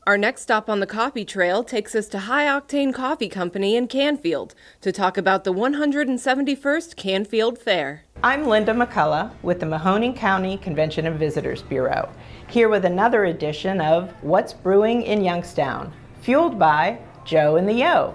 Our next stop on the coffee trail takes us to High Octane Coffee Company in Canfield to talk about the 171st Canfield Fair. I'm Linda McCullough with the Mahoning County Convention and Visitors Bureau, here with another edition of What's Brewing in Youngstown, fueled by Joe and the Yo.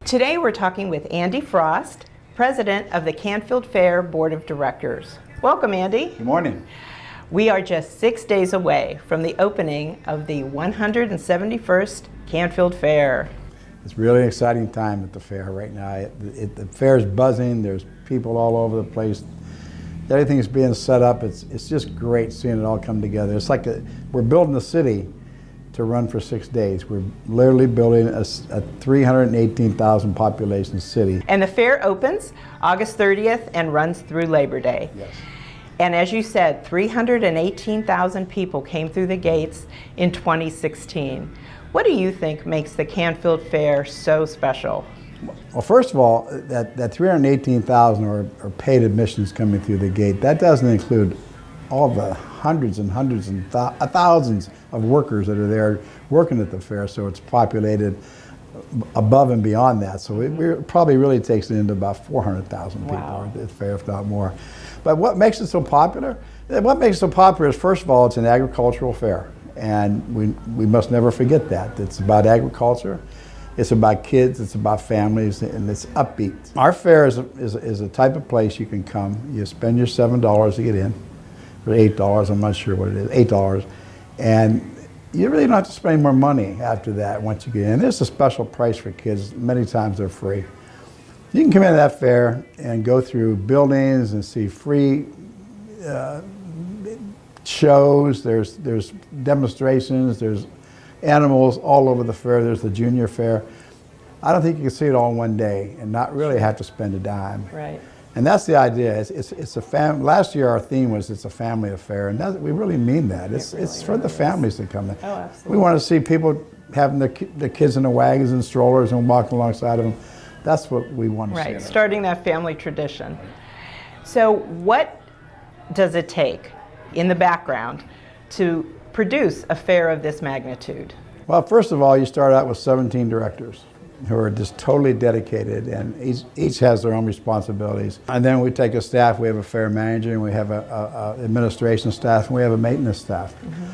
Today we're talking with Andy Frost, President of the Canfield Fair Board of Directors. Welcome, Andy. Good morning. We are just 6 days away from the opening of the 171st Canfield Fair. It's really an exciting time at the fair right now. The fair is buzzing. There's people all over the place. Everything's being set up. It's just great seeing it all come together. It's like we're building a city to run for 6 days. We're literally building a 318,000 population city. And the fair opens August 30th and runs through Labor Day. Yes. And as you said, 318,000 people came through the gates in 2016. What do you think makes the Canfield Fair so special? Well, first of all, that 318,000 are paid admissions coming through the gate. That doesn't include all the hundreds and hundreds and thousands of workers that are there working at the fair, so it's populated above and beyond that. So it probably really takes it into about 400,000 people at the fair, if not more. But what makes it so popular? What makes it so popular is, first of all, it's an agricultural fair, and we must never forget that. It's about agriculture, it's about kids, it's about families, and it's upbeat. Our fair is a type of place you can come. You spend your $7 to get in, or $8, I'm not sure what it is, $8, and you really don't have to spend more money after that once you get in. There's a special price for kids. Many times they're free. You can come into that fair and go through buildings and see free shows. There's demonstrations. There's animals all over the fair. There's the junior fair. I don't think you can see it all in one day and not really have to spend a dime. Right. And that's the idea. It's a last year our theme was it's a family affair, and we really mean that. It's for the families to come in. Oh, absolutely. We want to see people having the kids in the wagons and strollers and walking alongside of them. That's what we want to see. Right, starting that family tradition. So what does it take in the background to produce a fair of this magnitude? Well, first of all, you start out with 17 directors who are just totally dedicated, and each has their own responsibilities. And then we take a staff. We have a fair manager, and we have a administration staff, and we have a maintenance staff. Mm-hmm.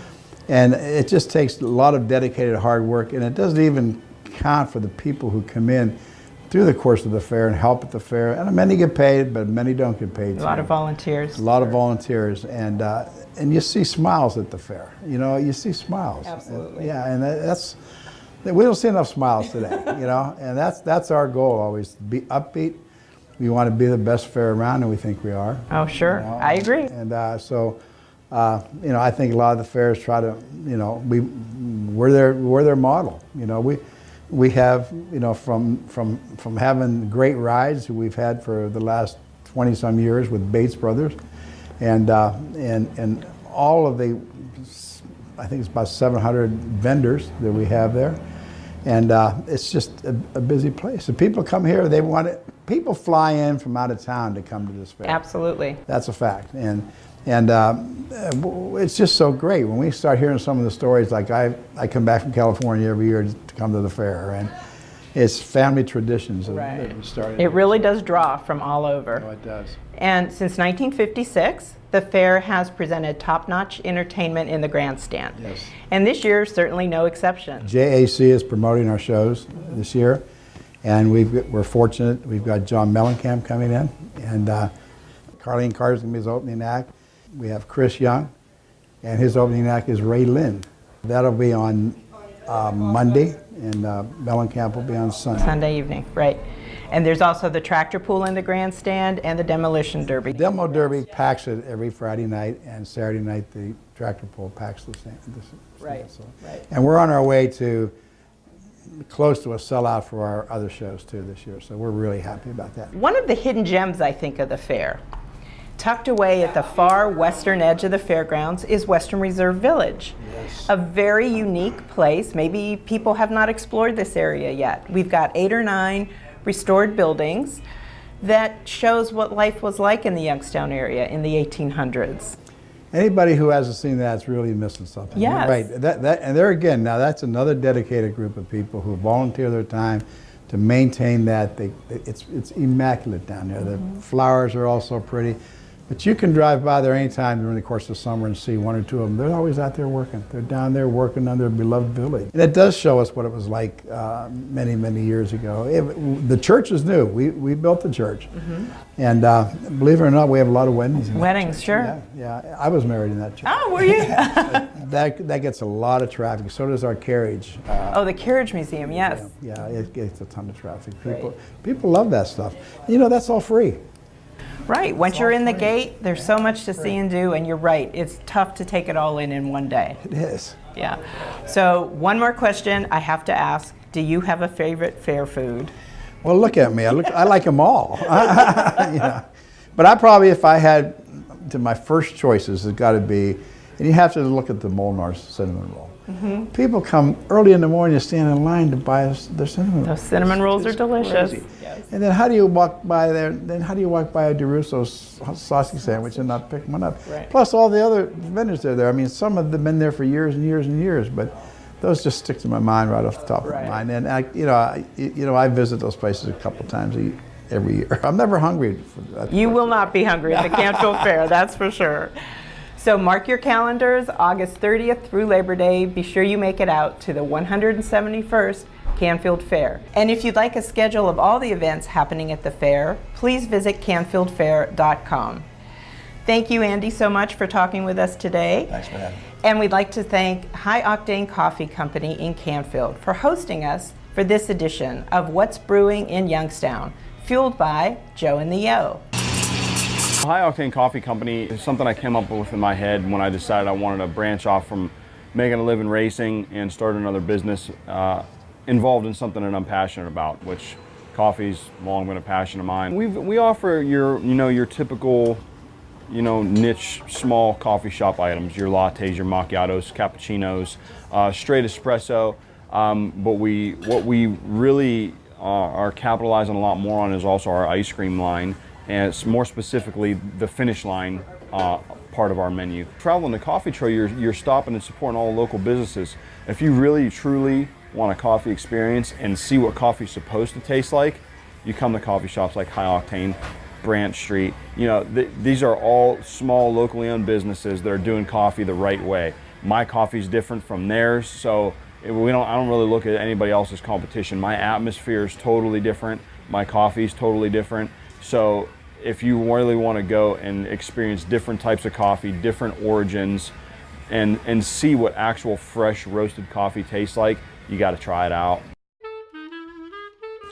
And it just takes a lot of dedicated hard work, and it doesn't even count for the people who come in through the course of the fair and help at the fair. And many get paid, but many don't get paid. A lot of volunteers. A lot of volunteers, and you see smiles at the fair. You know, you see smiles. Absolutely. Yeah, and we don't see enough smiles today. You know, and that's our goal always: to be upbeat. We want to be the best fair around, and we think we are. Oh, sure, you know? I agree. And so, you know, I think a lot of the fairs try to, you know, we're their model. You know, we have, you know, from having great rides who we've had for the last 20-some years with Bates Brothers, and all of the, I think it's about 700 vendors that we have there, and it's just a busy place. And people come here, they want it. People fly in from out of town to come to this fair. Absolutely. That's a fact, and it's just so great when we start hearing some of the stories. Like I come back from California every year to come to the fair, and it's family traditions that we started. It really does draw from all over. Oh, it does. And since 1956, the fair has presented top-notch entertainment in the grandstand. Yes. And this year is certainly no exception. JAC is promoting our shows this year, and we're fortunate. We've got John Mellencamp coming in, and Carlene Carter's going to be his opening act. We have Chris Young, and his opening act is Ray Lynn. That'll be on Monday, and Mellencamp will be on Sunday. Sunday evening, right. And there's also the tractor pull in the grandstand and the demolition derby. Demo Derby packs it every Friday night, and Saturday night the tractor pull packs the same. Right, so. right. And we're on our way to close to a sellout for our other shows too this year, so we're really happy about that. One of the hidden gems, I think, of the fair Tucked away at the far western edge of the fairgrounds is Western Reserve Village. A very unique place. Maybe people have not explored this area yet. We've got 8 or 9 restored buildings that shows what life was like in the Youngstown area in the 1800s. Anybody who hasn't seen that's really missing something. Yes. You're right. And there again, now that's another dedicated group of people who volunteer their time to maintain that. It's immaculate down there. The flowers are all so pretty. But you can drive by there anytime during the course of summer and see 1 or 2 of them. They're always out there working. They're down there working on their beloved village. And it does show us what it was like many, many years ago. The church is new. We built the church. And believe it or not, we have a lot of weddings. Weddings, sure. Yeah. I was married in that church. Oh, were you? That gets a lot of traffic. So does our carriage. Oh, the Carriage Museum, yes. Yeah, it gets a ton of traffic. Great. People love that stuff. You know, that's all free. Right. Once you're in the gate, there's so much to see and do, and you're right. It's tough to take it all in one day. It is. Yeah. So one more question I have to ask. Do you have a favorite fair food? Well, look at me. I like them all. Yeah. But I probably, if I had to, my first choices has got to be, and you have to look at the Molnar's cinnamon roll. People come early in the morning to stand in line to buy their cinnamon rolls. Those cinnamon rolls are delicious. Yes. And then how do you walk by there? Then how do you walk by a DeRusso's sausage sandwich and not pick one up? Right. Plus all the other vendors that are there. I mean, some of them have been there for years and years and years, but those just stick to my mind right off the top of my mind. And I visit those places a couple times every year. I'm never hungry. You will not be hungry at the Canfield Fair, that's for sure. So mark your calendars, August 30th through Labor Day. Be sure you make it out to the 171st Canfield Fair. And if you'd like a schedule of all the events happening at the fair, please visit canfieldfair.com. Thank you, Andy, so much for talking with us today. Thanks for having me. And we'd like to thank High Octane Coffee Company in Canfield for hosting us for this edition of What's Brewing in Youngstown, fueled by Joe and the Yo. High Octane Coffee Company is something I came up with in my head when I decided I wanted to branch off from making a living racing and start another business involved in something that I'm passionate about, which coffee's long been a passion of mine. We offer your typical niche small coffee shop items, your lattes, your macchiatos, cappuccinos, straight espresso. But what we really are capitalizing a lot more on is also our ice cream line, and it's more specifically the finish line part of our menu. Traveling the coffee trail, you're stopping and supporting all local businesses. If you really truly want a coffee experience and see what coffee's supposed to taste like, you come to coffee shops like High Octane, Branch Street. These are all small locally owned businesses that are doing coffee the right way. My coffee's different from theirs, so I don't really look at anybody else's competition. My atmosphere is totally different. My coffee's totally different. So if you really want to go and experience different types of coffee, different origins, and see what actual fresh roasted coffee tastes like, you got to try it out.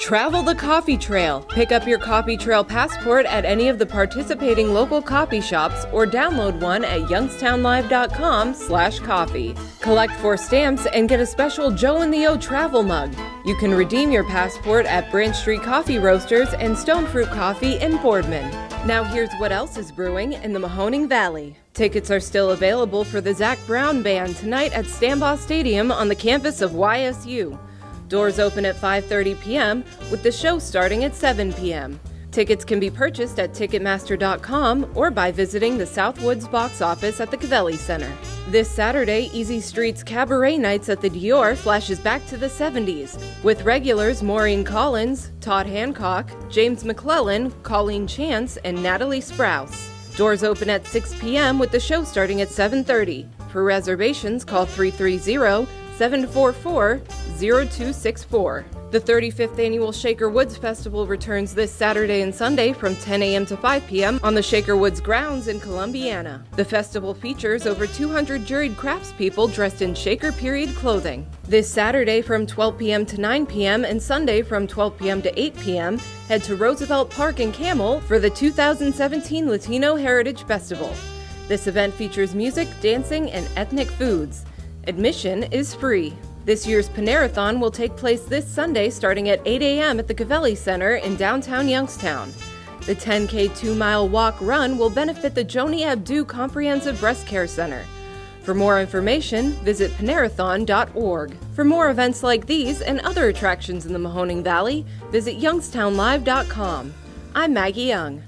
Travel the coffee trail. Pick up your coffee trail passport at any of the participating local coffee shops or download one at youngstownlive.com/coffee. Collect 4 stamps and get a special Joe and the Yo travel mug. You can redeem your passport at Branch Street Coffee Roasters and Stone Fruit Coffee in Boardman. Now here's what else is brewing in the Manoning Valley. Tickets are still available for the Zach Brown Band tonight at Stambaugh Stadium on the campus of YSU. Doors open at 5:30 p.m. with the show starting at 7 p.m. Tickets can be purchased at Ticketmaster.com or by visiting the Southwoods box office at the Cavelli Center. This Saturday, Easy Street's Cabaret Nights at the Dior flashes back to the 70s, with regulars Maureen Collins, Todd Hancock, James McClellan, Colleen Chance, and Natalie Sprouse. Doors open at 6 p.m. with the show starting at 7:30. For reservations, call 330-744-0264. The 35th Annual Shaker Woods Festival returns this Saturday and Sunday from 10 a.m. to 5 p.m. on the Shaker Woods grounds in Columbiana. The festival features over 200 juried craftspeople dressed in Shaker period clothing. This Saturday from 12 p.m. to 9 p.m. and Sunday from 12 p.m. to 8 p.m., head to Roosevelt Park in Camel for the 2017 Latino Heritage Festival. This event features music, dancing, and ethnic foods. Admission is free. This year's Panerathon will take place this Sunday starting at 8 a.m. at the Cavelli Center in downtown Youngstown. The 10K 2-mile walk-run will benefit the Joni Abdu Comprehensive Breast Care Center. For more information, visit panerathon.org. For more events like these and other attractions in the Mahoning Valley, visit youngstownlive.com. I'm Maggie Young.